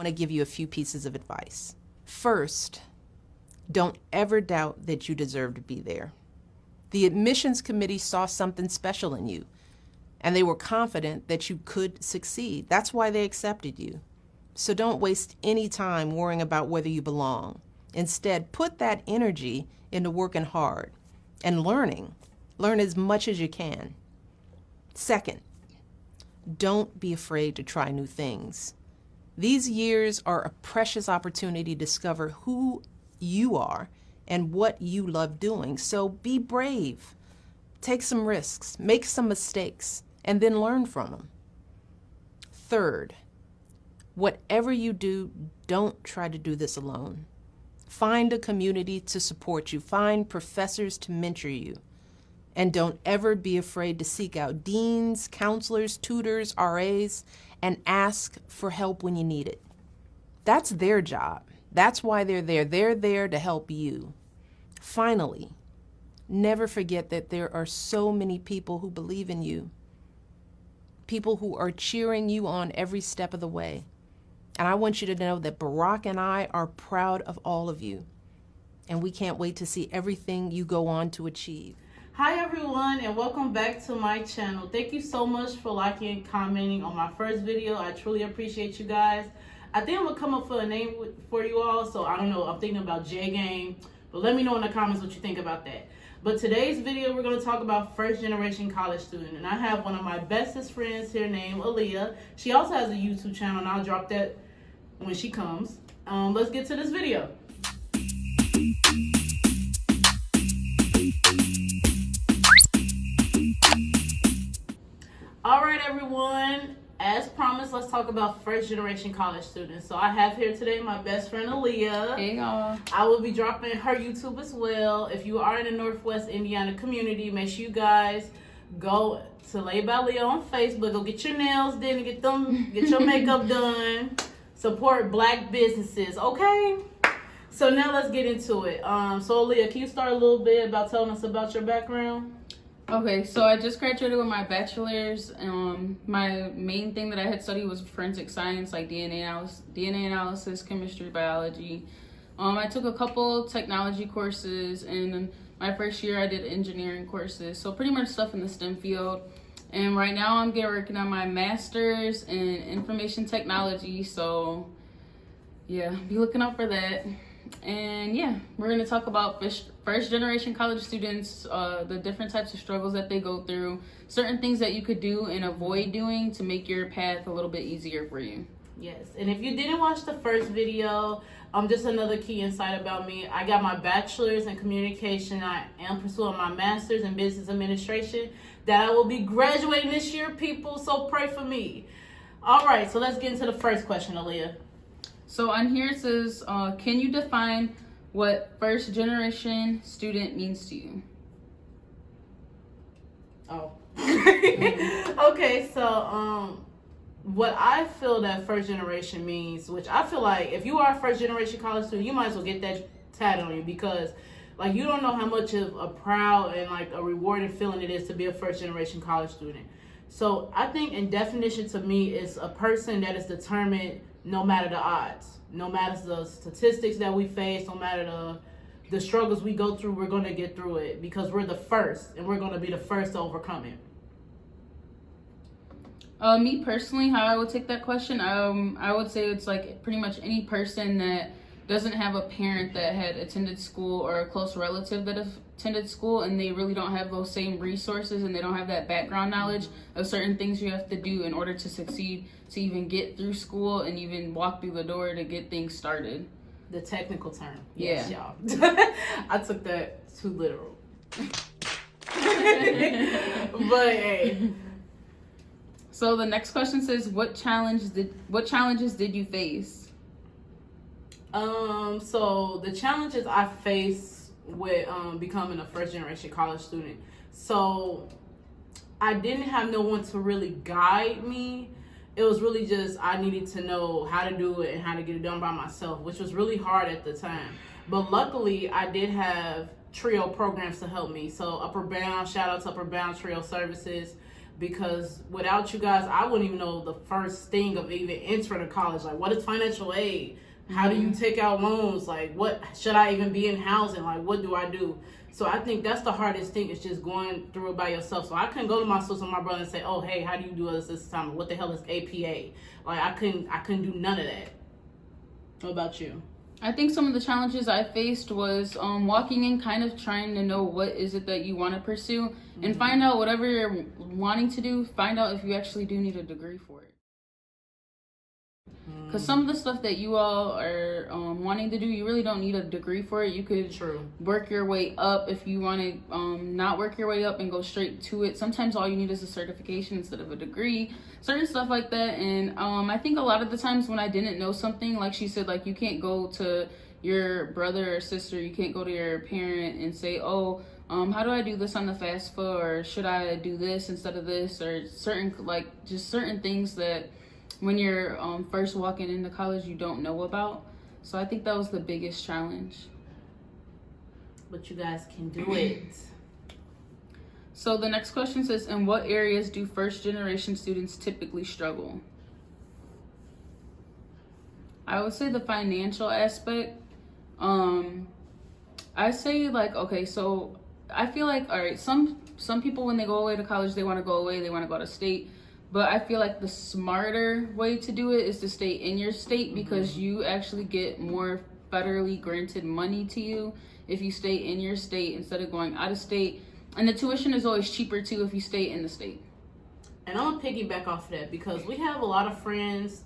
I want to give you a few pieces of advice. First, don't ever doubt that you deserve to be there. The admissions committee saw something special in you, and they were confident that you could succeed. That's why they accepted you. So don't waste any time worrying about whether you belong. Instead, put that energy into working hard and learning. Learn as much as you can. Second, don't be afraid to try new things. These years are a precious opportunity to discover who you are and what you love doing. So be brave. Take some risks, make some mistakes, and then learn from them. Third, whatever you do, don't try to do this alone. Find a community to support you. Find professors to mentor you. And don't ever be afraid to seek out deans, counselors, tutors, RAs, and ask for help when you need it. That's their job. That's why they're there. They're there to help you. Finally, never forget that there are so many people who believe in you, people who are cheering you on every step of the way. And I want you to know that Barack and I are proud of all of you, and we can't wait to see everything you go on to achieve. Hi everyone, and welcome back to my channel. Thank you so much for liking and commenting on my first video. I truly appreciate you guys. I think I'm gonna come up with a name for you all, so I don't know, I'm thinking about J Game, but let me know in the comments what you think about that. But today's video, we're gonna talk about first generation college student, and I have one of my bestest friends here named Aliya. She also has a YouTube channel, and I'll drop that when she comes. Let's get to this video. All right, everyone. As promised, let's talk about first generation college students. So I have here today my best friend Aliya. Hey y'all. I will be dropping her YouTube as well. If you are in the Northwest Indiana community, make sure you guys go to Lay by Aliya on Facebook. Go get your nails done and get your makeup done. Support Black businesses, okay? So now let's get into it. So Aliya, can you start a little bit about telling us about your background? Okay, so I just graduated with my bachelor's. My main thing that I had studied was forensic science, like DNA analysis, chemistry, biology. I took a couple technology courses, and in my first year I did engineering courses. So pretty much stuff in the STEM field. And right now I'm working on my master's in information technology. So yeah, be looking out for that. And yeah, we're going to talk about first generation college students, the different types of struggles that they go through, certain things that you could do and avoid doing to make your path a little bit easier for you. Yes, and if you didn't watch the first video, just another key insight about me. I got my bachelor's in communication. I am pursuing my master's in business administration that I will be graduating this year, people, so pray for me. All right, so let's get into the first question, Aliya. So on here it says, can you define what first generation student means to you? Oh. Okay, so what I feel that first generation means, which I feel like if you are a first generation college student, you might as well get that tatted on you, because like you don't know how much of a proud and like a rewarding feeling it is to be a first generation college student. So I think in definition to me is a person that is determined no matter the odds, no matter the statistics that we face, no matter the struggles we go through, we're going to get through it because we're the first, and we're going to be the first to overcome it. Me personally, how I would take that question, I would say it's like pretty much any person that doesn't have a parent that had attended school or a close relative that attended school, and they really don't have those same resources, and they don't have that background knowledge of certain things you have to do in order to succeed, to even get through school and even walk through the door to get things started. The technical term. Yes, yeah. Y'all. I took that too literal. But hey. So the next question says, what challenges did you face? So the challenges I face with becoming a first generation college student. So I didn't have no one to really guide me. It was really just I needed to know how to do it and how to get it done by myself, which was really hard at the time. But luckily I did have trio programs to help me. So Upper Bound, shout out to Upper Bound Trio Services. because without you guys, I wouldn't even know the first thing of even entering a college. Like, what is financial aid? How do you take out loans? Like, what should I even be in housing? Like, what do I do? So I think that's the hardest thing, is just going through it by yourself. So I couldn't go to my sister and my brother and say, oh, hey, how do you do this time? What the hell is APA? Like, I couldn't do none of that. What about you? I think some of the challenges I faced was walking in, kind of trying to know what is it that you want to pursue, and find out whatever you're wanting to do, find out if you actually do need a degree for it. Because some of the stuff that you all are wanting to do, you really don't need a degree for it. You could work your way up if you want to not work your way up and go straight to it. Sometimes all you need is a certification instead of a degree, certain stuff like that. And I think a lot of the times when I didn't know something, like she said, like, you can't go to your brother or sister, you can't go to your parent and say, oh, how do I do this on the FAFSA, or should I do this instead of this, or certain things that when you're first walking into college you don't know about. So I think that was the biggest challenge. But you guys can do it. So the next question says, in what areas do first generation students typically struggle? I would say the financial aspect. I say, like, okay, so I feel like, all right, some people, when they go away to college, they want to go away, they want to go out of state. But I feel like the smarter way to do it is to stay in your state, because you actually get more federally granted money to you if you stay in your state instead of going out of state. And the tuition is always cheaper too if you stay in the state. And I'm gonna piggyback off of that, because we have a lot of friends.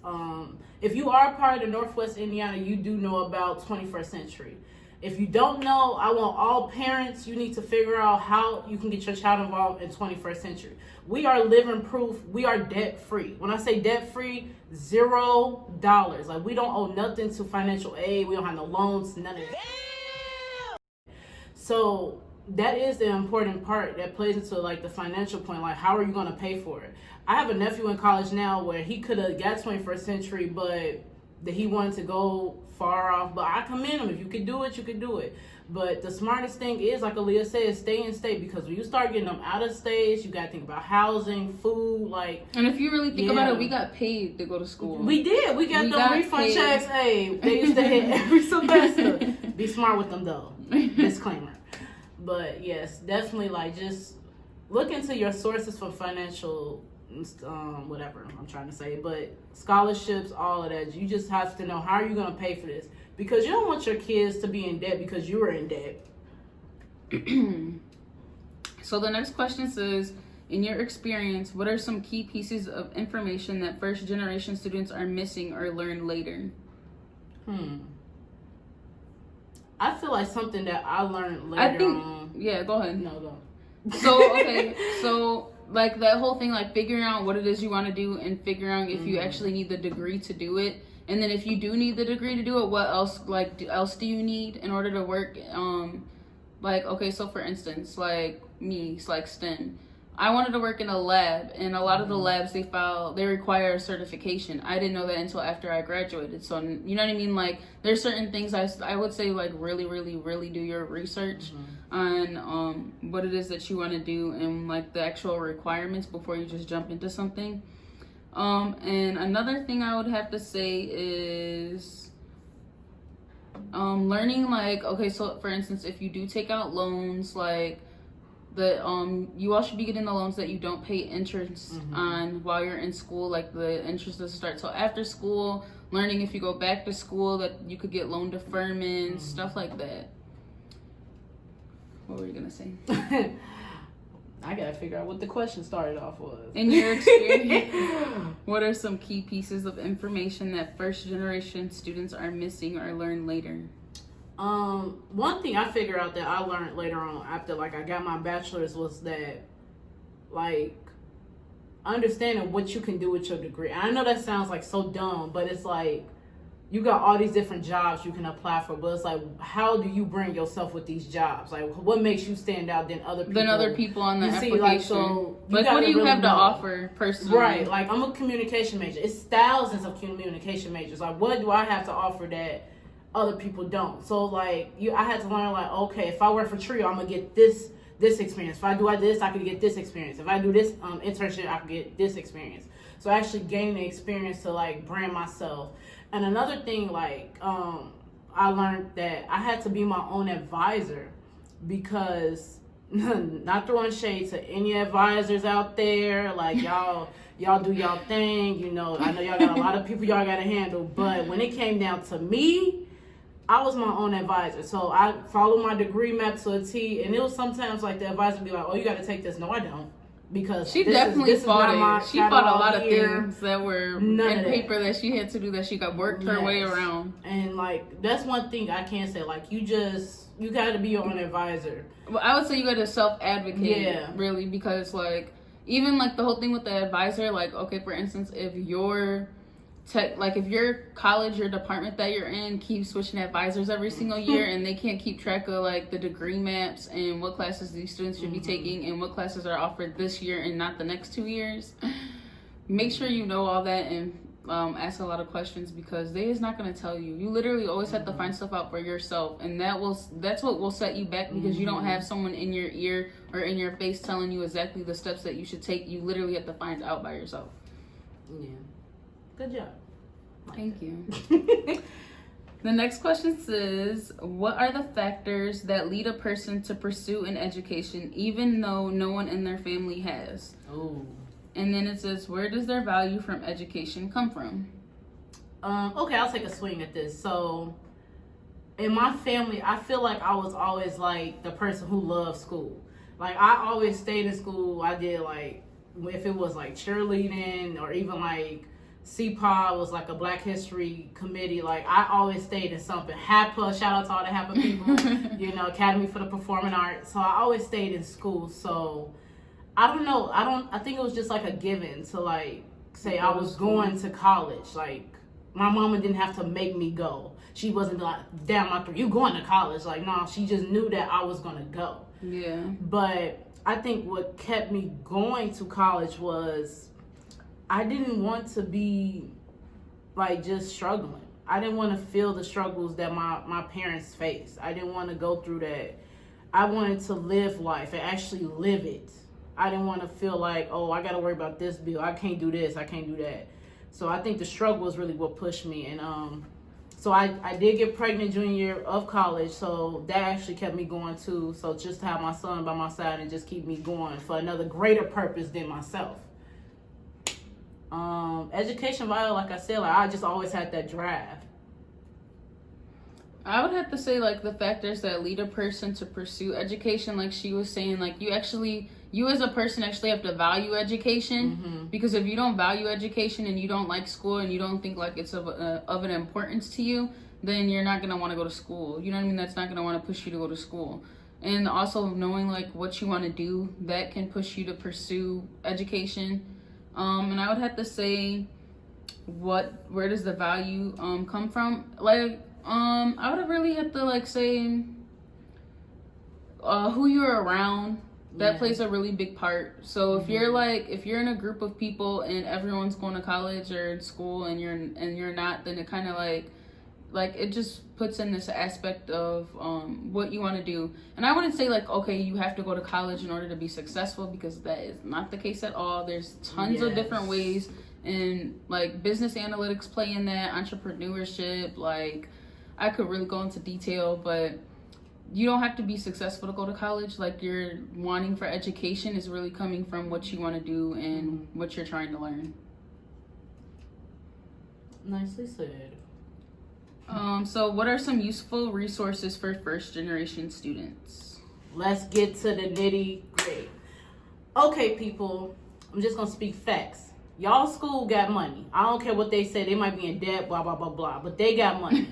If you are part of the Northwest Indiana, you do know about 21st Century. If you don't know, I want all parents, you need to figure out how you can get your child involved in 21st Century. We are living proof. We are debt free. When I say debt free, $0. Like, we don't owe nothing to financial aid. We don't have no loans, none of that. So that is the important part that plays into, like, the financial point. Like, how are you going to pay for it? I have a nephew in college now where he could have got 21st Century, but that he wanted to go far off. But I commend him. If you could do it, you could do it. But the smartest thing is, like Aliya said, stay in state, because when you start getting them out of state, you got to think about housing, food, like. And if you really think about it, we got paid to go to school. We did. We got them refund checks. Hey, they used to hit every semester. Be smart with them, though. Disclaimer. But yes, definitely, like, just look into your sources for financial, whatever I'm trying to say, but scholarships, all of that. You just have to know, how are you going to pay for this? Because you don't want your kids to be in debt because you were in debt. So the next question says, in your experience, what are some key pieces of information that first generation students are missing or learn later? I feel like something that I learned later on. Yeah, go ahead. No, go. So, okay, so like that whole thing, like figuring out what it is you want to do and figuring out if you actually need the degree to do it. And then if you do need the degree to do it, what else, else do you need in order to work? Like, okay, so for instance, like me, it's like STEM. I wanted to work in a lab, and a lot of the labs, they require a certification. I didn't know that until after I graduated. So, you know what I mean? Like, there's certain things I would say, like, really, really, really do your research on what it is that you want to do and, like, the actual requirements before you just jump into something. And another thing I would have to say is learning, like, okay, so for instance, if you do take out loans, like, you all should be getting the loans that you don't pay interest on while you're in school. Like, the interest doesn't start till after school. Learning if you go back to school that you could get loan deferment, stuff like that. What were you gonna say? I gotta figure out what the question started off was. In your experience, what are some key pieces of information that first generation students are missing or learn later? One thing I figured out that I learned later on after, like, I got my bachelor's was that, like, understanding what you can do with your degree. I know that sounds like so dumb, but it's like, you got all these different jobs you can apply for, but it's like, how do you bring yourself with these jobs? Like, what makes you stand out than other people? Than other people on the application. Like, so like, what do you have to offer personally? Right, like, I'm a communication major. It's thousands of communication majors. Like, what do I have to offer that other people don't? So, like, I had to learn, like, okay, if I work for Trio, I'm gonna get this this experience. If I do this, I could get this experience. If I do this internship, I could get this experience. So I actually gained the experience to like brand myself. And another thing, like I learned that I had to be my own advisor, because not throwing shade to any advisors out there, like y'all do y'all thing, you know. I know y'all got a lot of people y'all got to handle, but when it came down to me, I was my own advisor. So I followed my degree map to a T, and it was sometimes like the advisor would be like, oh, you got to take this. No, I don't. Because she definitely fought it. She fought a lot of things that were in paper that she had to do, that she got worked her way around. And like, that's one thing I can't say. Like, you got to be your own advisor. Well, I would say you got to self-advocate, really, because like, even like the whole thing with the advisor, like, okay, for instance, if your college, your department that you're in keeps switching advisors every single year, and they can't keep track of like the degree maps and what classes these students should be taking and what classes are offered this year and not the next 2 years, make sure you know all that and ask a lot of questions, because they is not going to tell you. You literally always have to find stuff out for yourself, and that's what will set you back, because you don't have someone in your ear or in your face telling you exactly the steps that you should take. You literally have to find out by yourself. Yeah. Good job. Thank you. The next question says, what are the factors that lead a person to pursue an education even though no one in their family has? Oh. And then it says, where does their value from education come from? Okay, I'll take a swing at this. So, in my family, I feel like I was always like the person who loved school. Like, I always stayed in school. I did like, if it was like cheerleading or even like CPA was like a Black History committee. Like, I always stayed in something. HAPA, shout out to all the HAPA people, you know, Academy for the Performing Arts. So I always stayed in school. So I don't know. I think it was just like a given to like say I was going to college. Like, my mama didn't have to make me go. She wasn't like, damn, my you going to college. Like, no, she just knew that I was going to go. Yeah. But I think what kept me going to college was I didn't want to be like just struggling. I didn't want to feel the struggles that my parents faced. I didn't want to go through that. I wanted to live life and actually live it. I didn't want to feel like, oh, I got to worry about this bill. I can't do this. I can't do that. So I think the struggle was really what pushed me. And so I did get pregnant junior year of college. So that actually kept me going too. So just to have my son by my side and just keep me going for another greater purpose than myself. Education value, like I said, like I just always had that drive. I would have to say like the factors that lead a person to pursue education, like she was saying, like you as a person actually have to value education, because if you don't value education and you don't like school and you don't think like it's of an importance to you, then you're not going to want to go to school. You know what I mean? That's not going to want to push you to go to school. And also knowing like what you want to do, that can push you to pursue education. And I would have to say, where does the value come from? Like, I would really have to like say who you're around. That plays a really big part. So if you're in a group of people and everyone's going to college or in school and you're not, then it kind of like it just puts in this aspect of what you want to do. And I wouldn't say like, okay, you have to go to college in order to be successful, because that is not the case at all. There's tons of different ways, and like business analytics play in that, entrepreneurship, like I could really go into detail, but you don't have to be successful to go to college. Like, your wanting for education is really coming from what you want to do and what you're trying to learn. Nicely said. So what are some useful resources for first generation students? Let's get to the nitty gritty. Okay, people, I'm just gonna speak facts. Y'all school got money. I don't care what they say. They might be in debt, blah blah blah blah, but they got money.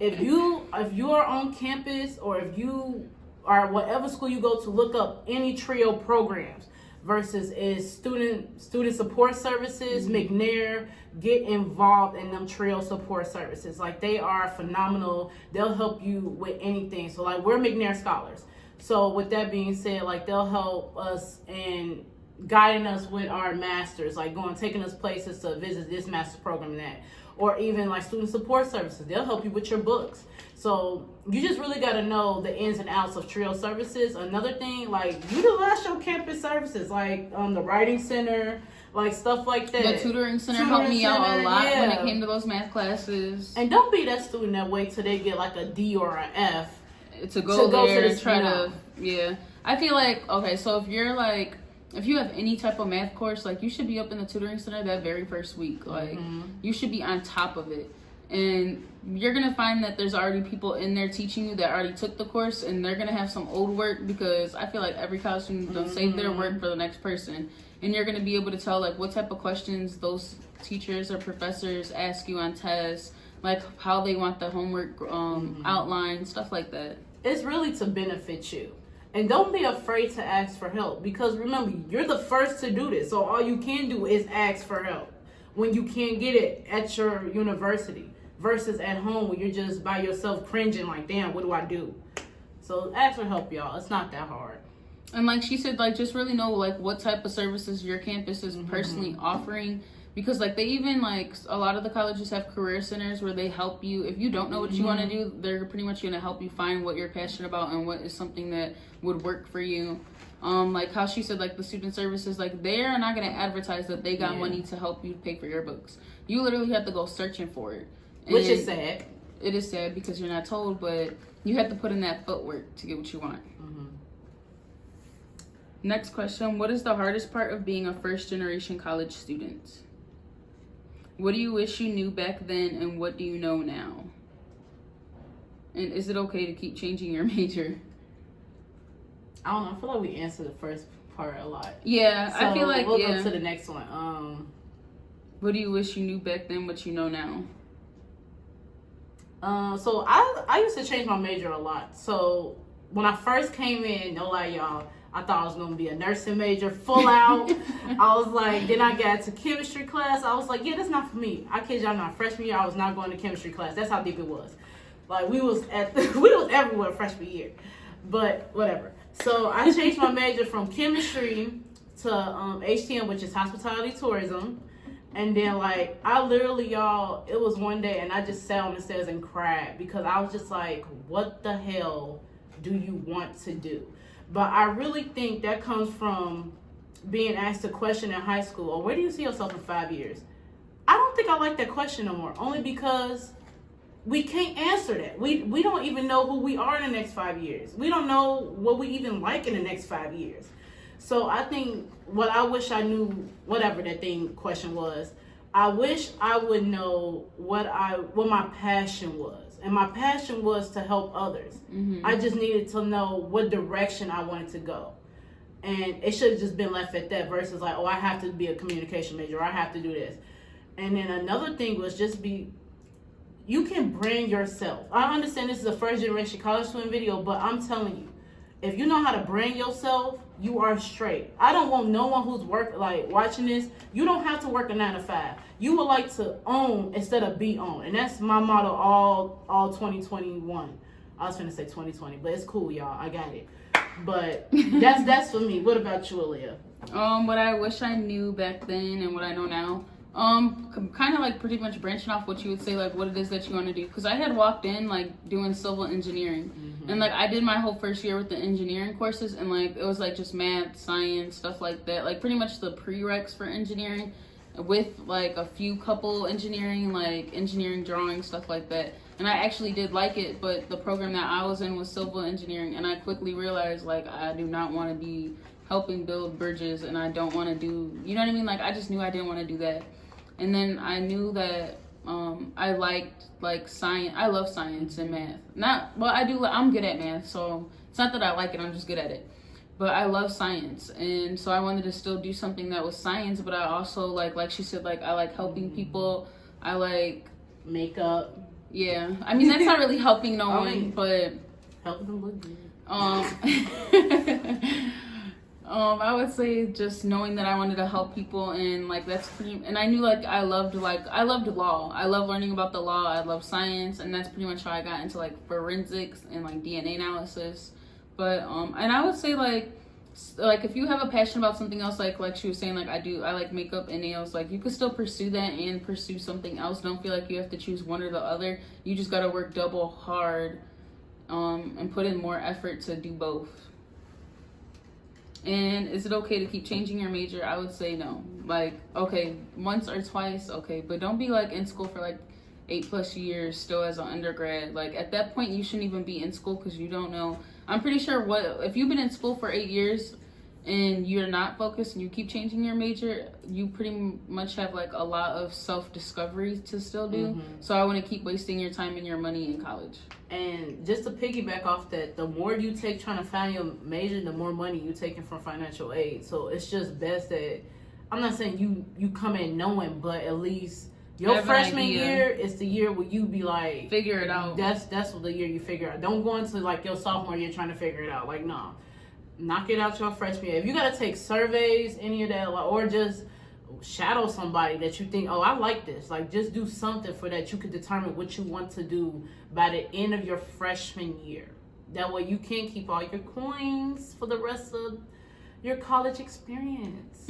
If you're on campus, or if you are whatever school you go to, look up any TRIO programs versus is student support services, McNair. Get involved in them TRIO support services. Like, they are phenomenal. They'll help you with anything. So like, we're McNair scholars. So with that being said, like, they'll help us in guiding us with our masters, like taking us places to visit this master's program and that. or even like student support services. They'll help you with your books. So you just really got to know the ins and outs of TRIO services. Another thing, like, utilize your campus services, like the writing center, like stuff like that. The tutoring center helped me out a lot when it came to those math classes. And don't be that student that wait till they get like a D or an F to go there and try no. to, yeah. I feel like, okay, so if you're like, if you have any type of math course, like, you should be up in the tutoring center that very first week. Like, you should be on top of it. And you're going to find that there's already people in there teaching you that already took the course, and they're going to have some old work, because I feel like every college student don't save their work for the next person. And you're going to be able to tell, like, what type of questions those teachers or professors ask you on tests, like how they want the homework outlined, stuff like that. It's really to benefit you. And don't be afraid to ask for help, because remember, you're the first to do this. So all you can do is ask for help when you can't get it at your university, versus at home when you're just by yourself cringing like, damn, what do I do? So ask for help, y'all. It's not that hard. And like she said, like, just really know like what type of services your campus is personally offering. Because, like, they even, like, a lot of the colleges have career centers where they help you. If you don't know what you want to do, they're pretty much going to help you find what you're passionate about and what is something that would work for you. Like how she said, like, the student services, like, they're not going to advertise that they got money to help you pay for your books. You literally have to go searching for it. And which is sad. It is sad because you're not told, but you have to put in that footwork to get what you want. Next question. What is the hardest part of being a first-generation college student? What do you wish you knew back then, and what do you know now? And is it okay to keep changing your major? I don't know. I feel like we answered the first part a lot. Yeah, so I feel like we'll go to the next one. What do you wish you knew back then, what you know now? So I used to change my major a lot. So when I first came in, no lie, y'all, I thought I was going to be a nursing major, full out. I was like, then I got to chemistry class. I was like, yeah, that's not for me. I kid y'all not. Freshman year, I was not going to chemistry class. That's how deep it was. Like, we was everywhere freshman year. But whatever. So I changed my major from chemistry to HTM, which is hospitality tourism. And then, like, I literally, y'all, it was one day, and I just sat on the stairs and cried, because I was just like, what the hell do you want to do? But I really think that comes from being asked a question in high school, or where do you see yourself in 5 years? I don't think I like that question no more, only because we can't answer that. We don't even know who we are in the next 5 years. We don't know what we even like in the next 5 years. So I think what I wish I knew, whatever that question was, I wish I would know what my passion was. And my passion was to help others. I just needed to know what direction I wanted to go. And it should have just been left at that, versus like, oh, I have to be a communication major, or I have to do this. And then another thing was just you can brand yourself. I understand this is a first generation college student video, but I'm telling you, if you know how to brand yourself, you are straight. I don't want no one who's watching this. You don't have to work a 9 to 5. You would like to own instead of be owned. And that's my motto all 2021. I was finna say 2020, but it's cool, y'all. I got it. But that's for me. What about you, Aliya? What I wish I knew back then and what I know now. Kind of like pretty much branching off what you would say, like what it is that you want to do. Because I had walked in like doing civil engineering. And like I did my whole first year with the engineering courses, and like it was like just math, science, stuff like that. Like pretty much the prereqs for engineering, with like a few couple engineering, like engineering drawing, stuff like that. And I actually did like it, but the program that I was in was civil engineering, and I quickly realized like I do not want to be helping build bridges, and I don't want to do, you know what I mean? Like I just knew I didn't want to do that. And then I knew that I liked like science. I love science and math. I'm good at math, so it's not that I like it, I'm just good at it. But I love science, and so I wanted to still do something that was science, but I also like she said, like I like helping people. I like makeup. Yeah. I mean, that's not really helping no one, but helping them look good. I would say just knowing that I wanted to help people, and like that's pretty, and I knew like I loved law. I love learning about the law. I love science, and that's pretty much how I got into like forensics and like DNA analysis. But and I would say like like if you have a passion about something else, like she was saying, like I like makeup and nails, like you could still pursue that and pursue something else. Don't feel like you have to choose one or the other. You just gotta work double hard, and put in more effort to do both. And is it okay to keep changing your major? I would say no. Like, okay, once or twice, okay, but don't be like in school for like 8+ years still as an undergrad. Like at that point, you shouldn't even be in school because you don't know. I'm pretty sure if you've been in school for 8 years and you're not focused and you keep changing your major, you pretty much have like a lot of self-discovery to still do. So I wouldn't keep wasting your time and your money in college. And just to piggyback off that, the more you take trying to find your major, the more money you're taking from financial aid. So it's just best that, I'm not saying you come in knowing, but at least your freshman year is the year where you be like, figure it out. That's what the year you figure out. Don't go into like your sophomore year trying to figure it out. Like, no. Knock it out your freshman year. If you gotta take surveys, any of that, or just shadow somebody that you think, oh, I like this. Like, just do something for that you can determine what you want to do by the end of your freshman year. That way you can keep all your coins for the rest of your college experience.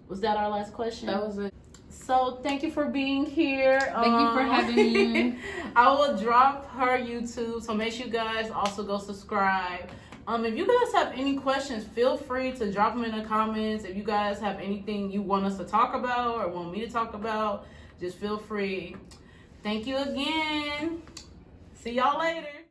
Was that our last question? That was it. So thank you for being here. Thank you for having me. I will drop her YouTube, so make sure you guys also go subscribe. If you guys have any questions, feel free to drop them in the comments. If you guys have anything you want us to talk about or want me to talk about, just feel free. Thank you again. See y'all later.